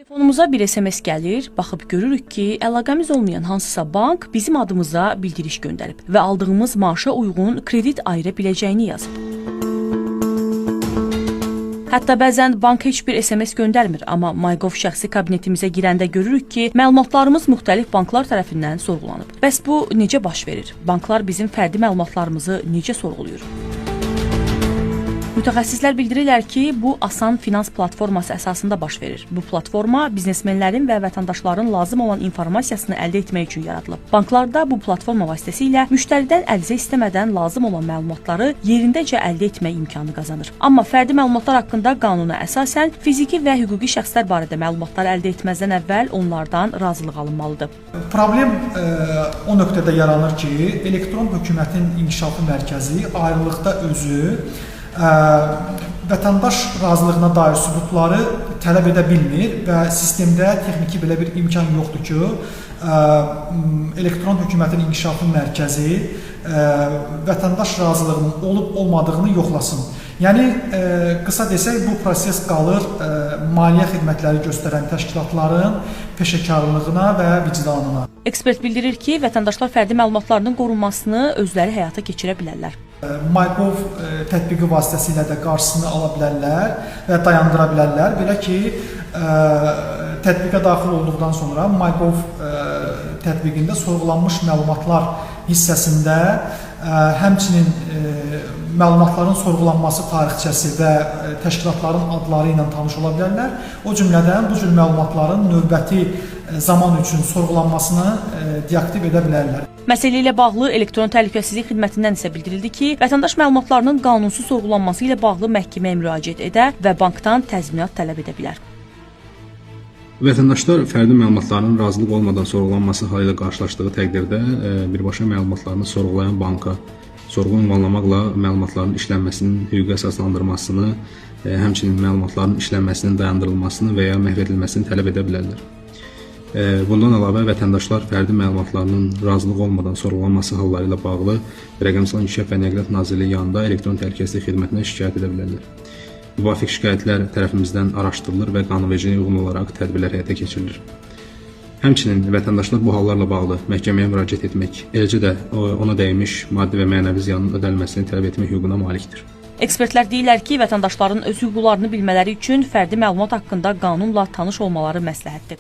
Telefonumuza bir SMS gəlir, baxıb görürük ki, əlaqəmiz olmayan hansısa bank bizim adımıza bildiriş göndərib və aldığımız maaşa uyğun kredit ayıra biləcəyini yazıb. Hətta bəzən bank heç bir SMS göndərmir, amma MyGov şəxsi kabinetimizə girəndə görürük ki, məlumatlarımız müxtəlif banklar tərəfindən sorğulanıb. Bəs bu necə baş verir? Banklar bizim fərdi məlumatlarımızı necə sorğuluyur? Mütəxəssislər bildirirlər ki, bu Asan Finans platforması əsasında baş verir. Bu platforma biznesmenlərin və vətəndaşların lazım olan informasiyasını əldə etmək üçün yaradılıb. Banklarda bu platforma vasitəsilə müştəridən ərizə istəmədən lazım olan məlumatları yerindəcə əldə etmək imkanı qazanır. Amma fərdi məlumatlar haqqında qanuna əsasən fiziki və hüquqi şəxslər barədə məlumatlar əldə etməzdən əvvəl onlardan razılıq alınmalıdır. Problem o nöqtədə yaranır ki, elektron hökumətin inkişafı mərkəzi ayrılıqda özü vətəndaş razılığına dair sübutları tələb edə bilmir və sistemdə texniki belə bir imkan yoxdur ki, elektron hökumətin inkişafı mərkəzi vətəndaş razılığının olub-olmadığını yoxlasın. Yəni, qısa desək, bu proses qalır maliyyə xidmətləri göstərən təşkilatların peşəkarlığına və vicdanına. Ekspert bildirir ki, vətəndaşlar fərdi məlumatlarının qorunmasını özləri həyata keçirə bilərlər. MyGov tətbiqi vasitəsilə də qarşısını ala bilərlər və dayandıra bilərlər. Belə ki, tətbiqə daxil olduqdan sonra MyGov tətbiqində sorğulanmış məlumatlar hissəsində həmçinin məlumatların sorğulanması tarixçəsi və təşkilatların adları ilə tanış ola bilərlər. O cümlədən bu cür məlumatların növbəti zaman üçün sorğulanmasını deaktiv edə bilərlər. Məsələ ilə bağlı elektron təhlükəsizlik xidmətindən isə bildirildi ki, vətəndaş məlumatlarının qanunsuz sorğulanması ilə bağlı məhkəməyə müraciət edə və bankdan təzminat tələb edə bilər. Vətəndaşlar fərdi məlumatlarının razılıq olmadan sorğulanması halı ilə qarşılaşdığı təqdirdə birbaşa məlumatlarını sorğulayan banka sorğu ünvanlamaqla məlumatların işlənməsinin hüquqi əsaslandırmasını, həmçinin məlumatların işlənməsinin dayandırılmasını və ya məhv edilməsini tələb edə bilərlər. Bundan əlavə vətəndaşlar fərdi məlumatlarının razılıq olmadan sorğulanması halları ilə bağlı Rəqəmsal İnkişaf və Nəqliyyat Nazirliyi yanında elektron təhlükəsizlik xidmətinə şikayət edə bilərlər. Müvafiq şikayətlər tərəfimizdən araşdırılır və qanunvericiliyə uyğun olaraq tədbirlər həyata keçirilir. Həmçinin vətəndaşlar bu hallarla bağlı məhkəməyə müraciət etmək, eləcə də ona dəymiş maddi və mənəvi ziyanın ödənilməsini tələb etmək hüququna malikdir. Ekspertlər deyirlər ki, vətəndaşların öz hüquqlarını bilmələri üçün fərdi məlumat haqqında qanunla tanış olmaları məsləhətdir.